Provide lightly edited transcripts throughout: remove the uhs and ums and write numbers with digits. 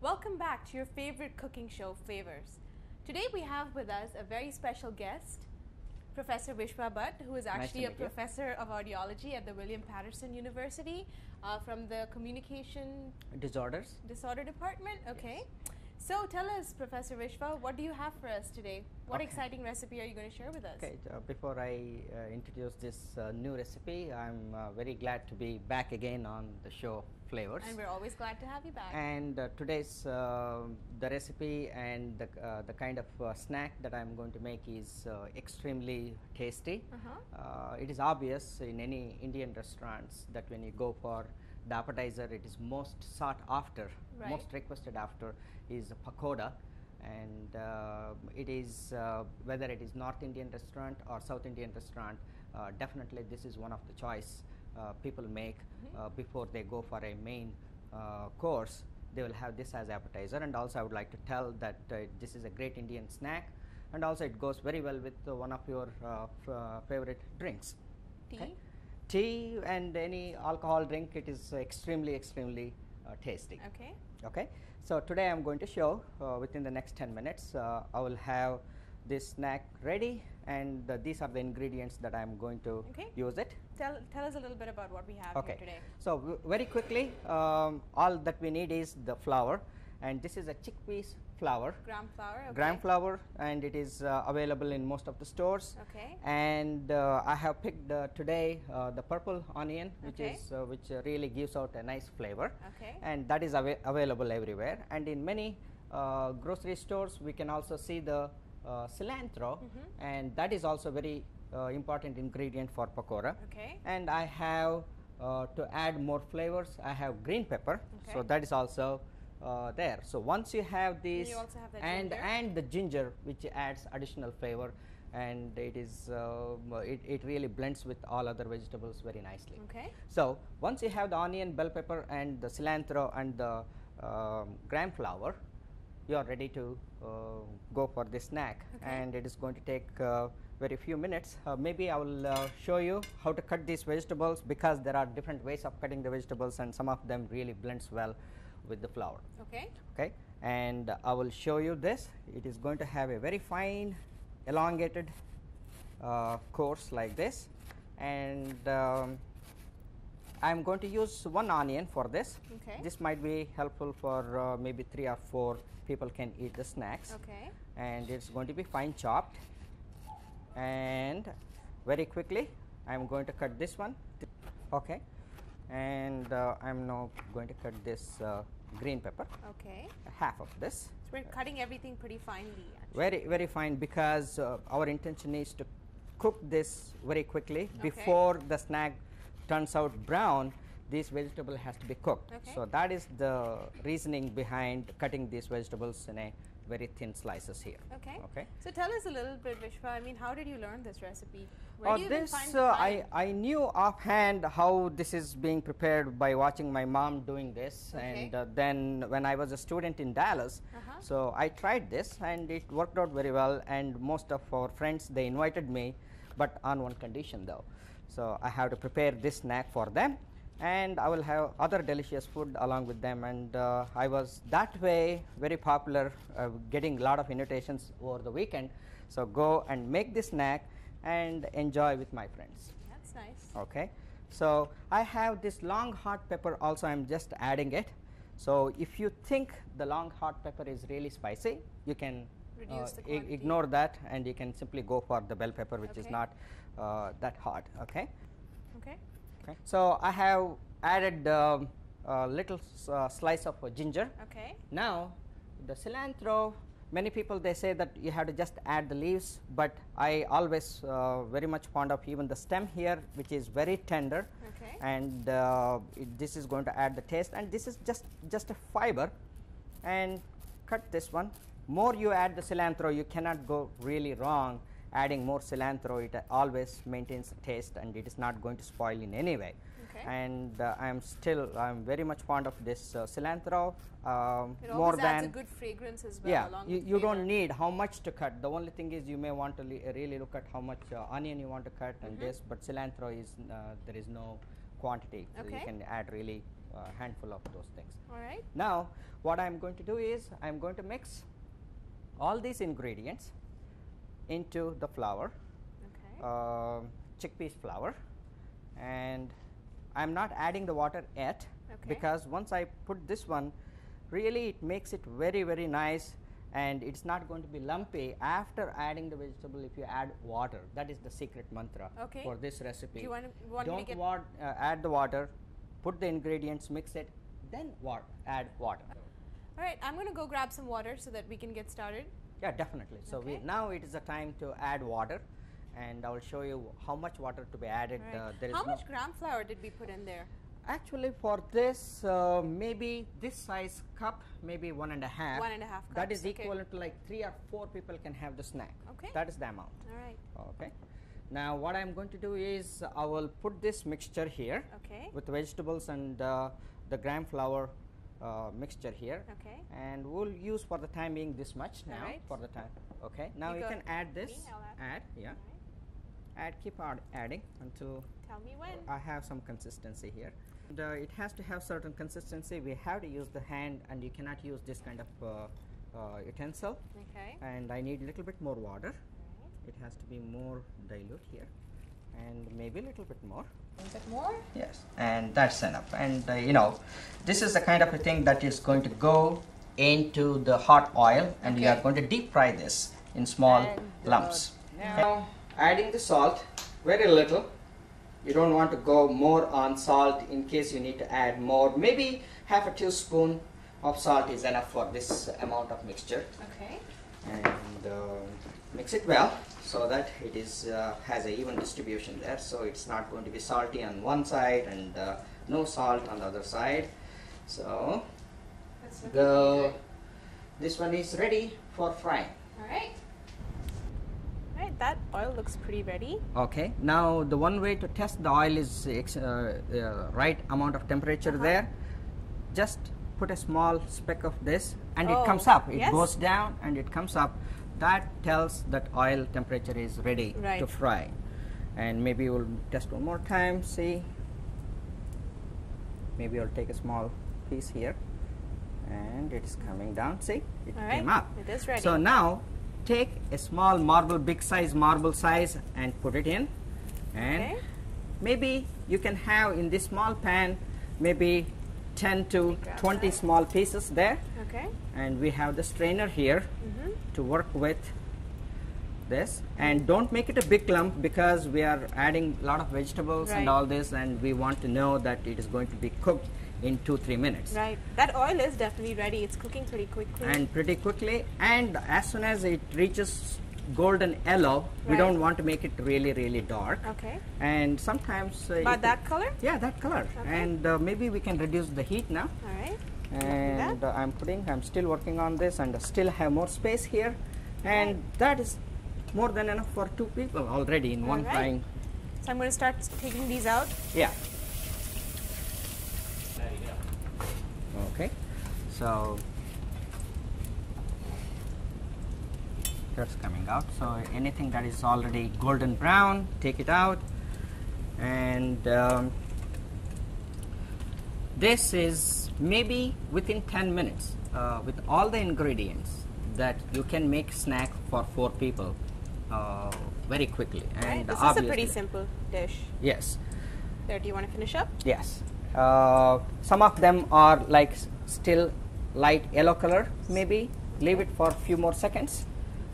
Welcome back to your favorite cooking show, Flavors. Today we have with us a very special guest, Professor Vishwa Bhatt, who is actually a professor of audiology at the William Patterson University from the Communication Disorder Department. Okay. Yes. So tell us, Professor Vishwa, what do you have for us today? What exciting recipe are you going to share with us? Okay, before I introduce this new recipe, I'm very glad to be back again on the show Flavors. And we're always glad to have you back. And today's the recipe and the kind of snack that I'm going to make is extremely tasty. It is obvious in any Indian restaurants that when you go for the appetizer, it is most sought after, most requested after is pakoda, and it is whether it is North Indian restaurant or South Indian restaurant, definitely this is one of the choice people make before they go for a main course. They will have this as appetizer, and also I would like to tell that this is a great Indian snack, and also it goes very well with one of your favorite drinks. Tea? Tea and any alcohol drink. It is extremely tasty. Okay, so today I am going to show within the next 10 minutes I will have this snack ready, and these are the ingredients that I am going to use it. Tell us a little bit about what we have here today. So very quickly, all that we need is the flour, and this is a chickpeas flour, gram flour, and it is available in most of the stores. And I have picked today the purple onion, which is which really gives out a nice flavor, and that is available everywhere. And in many grocery stores we can also see the cilantro, and that is also very important ingredient for pakoda. And I have to add more flavors, I have green pepper, so that is also there. So once you have this, and the ginger, which adds additional flavor, and it is it really blends with all other vegetables very nicely. So once you have the onion, bell pepper, and the cilantro and the gram flour, you are ready to go for this snack. And it is going to take very few minutes. Maybe I will show you how to cut these vegetables, because there are different ways of cutting the vegetables, and some of them really blends well with the flour. And I will show you this. It is going to have a very fine elongated course like this, and I am going to use one onion for this. This might be helpful for maybe 3 or 4 people can eat the snacks. And it's going to be fine chopped. And very quickly I am going to cut this one. And I am now going to cut this green pepper. Half of this. So we're cutting everything pretty finely. Actually. Very fine, because our intention is to cook this very quickly before the snack turns out brown. This vegetable has to be cooked. So that is the reasoning behind cutting these vegetables in a very thin slices here. So tell us a little bit, Vishwa. I mean, how did you learn this recipe? Where do you this find the time? I knew offhand how this is being prepared by watching my mom doing this, and then when I was a student in Dallas, so I tried this and it worked out very well, and most of our friends, they invited me, but on one condition though. So I have to prepare this snack for them, and I will have other delicious food along with them, and I was that way very popular, getting a lot of invitations over the weekend. So go and make this snack and enjoy with my friends. That's nice. So I have this long hot pepper also. I'm just adding it. So if you think the long hot pepper is really spicy, you can ignore that, and you can simply go for the bell pepper, which is not that hot. So I have added a little slice of ginger. Now the cilantro, many people they say that you have to just add the leaves, but I always very much fond of even the stem here, which is very tender, and this is going to add the taste, and this is just a fiber. And cut this one. More you add the cilantro, you cannot go really wrong adding more cilantro. It always maintains the taste, and it is not going to spoil in any way. And I'm very much fond of this cilantro. It more than adds a good fragrance as well. Yeah, you don't need how much to cut. The only thing is you may want to really look at how much onion you want to cut and this, but cilantro is there is no quantity, so you can add really handful of those things. All right. Now what I'm going to do is I'm going to mix all these ingredients into the flour, chickpeas flour, and I'm not adding the water yet, because once I put this one, really it makes it very, very nice, and it's not going to be lumpy after adding the vegetable. If you add water, that is the secret mantra for this recipe. Do you want Don't add the water, put the ingredients, mix it, then add water. All right, I'm going to go grab some water so that we can get started. Yeah, definitely. So now it is the time to add water, and I will show you how much water to be added. Right. How much gram flour did we put in there? Actually, for this, maybe this size cup, maybe 1.5. 1.5 cups. That is equivalent to like 3 or 4 people can have the snack. Okay. That is the amount. All right. Okay. Now what I'm going to do is I will put this mixture here with vegetables and the gram flour mixture here. Okay. And we'll use for the time being this much now for the time. Okay. Now you can add this. Add. Yeah. Add. Keep adding until. Tell me when. I have some consistency here. And, it has to have certain consistency. We have to use the hand, and you cannot use this kind of utensil. Okay. And I need a little bit more water. It has to be more dilute here, and maybe a little bit more. A little bit more? Yes, and that's enough. And you know, this is the kind of a thing that is going to go into the hot oil, and you are going to deep fry this in small lumps. Now adding the salt, very little. You don't want to go more on salt in case you need to add more. Maybe half a teaspoon of salt is enough for this amount of mixture. Okay. And mix it well so that it is has an even distribution there. So it's not going to be salty on one side and no salt on the other side. So this one is ready for frying. All right. That oil looks pretty ready. Okay. Now the one way to test the oil is right amount of temperature there. Just put a small speck of this, and it comes up. It goes down and it comes up. That tells that oil temperature is ready to fry. And maybe we'll test one more time. See. Maybe I'll take a small piece here, and it is coming down. See, it came up. It is ready. So now take a small marble, big size marble size, and put it in, and maybe you can have in this small pan maybe 10 to 20 small pieces there. And we have the strainer here to work with this, and don't make it a big lump because we are adding a lot of vegetables and all this, and we want to know that it is going to be cooked in 2-3 minutes. Right. That oil is definitely ready. It's cooking pretty quickly. And pretty quickly. And as soon as it reaches golden yellow, we don't want to make it really, really dark. Okay. And sometimes... About that color? Yeah, that color. And maybe we can reduce the heat now. All right. And I'm still working on this, and still have more space here. And that is more than enough for 2 people already in one frying. So I'm going to start taking these out. Yeah. Okay, so that's coming out. So anything that is already golden brown, take it out. And this is maybe within 10 minutes with all the ingredients that you can make snack for 4 people very quickly. And this is a pretty simple dish. Yes. There, do you want to finish up? Yes. Some of them are like still light yellow color. Maybe leave it for a few more seconds,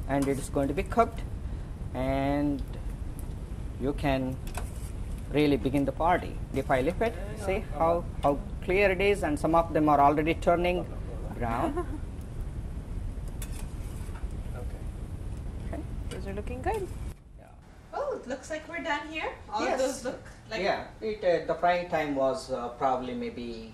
and it is going to be cooked, and you can really begin the party. If I lift it, see how clear it is, and some of them are already turning brown. Okay. Those are looking good. Oh, it looks like we're done here. All of those look like... Yeah, the frying time was probably maybe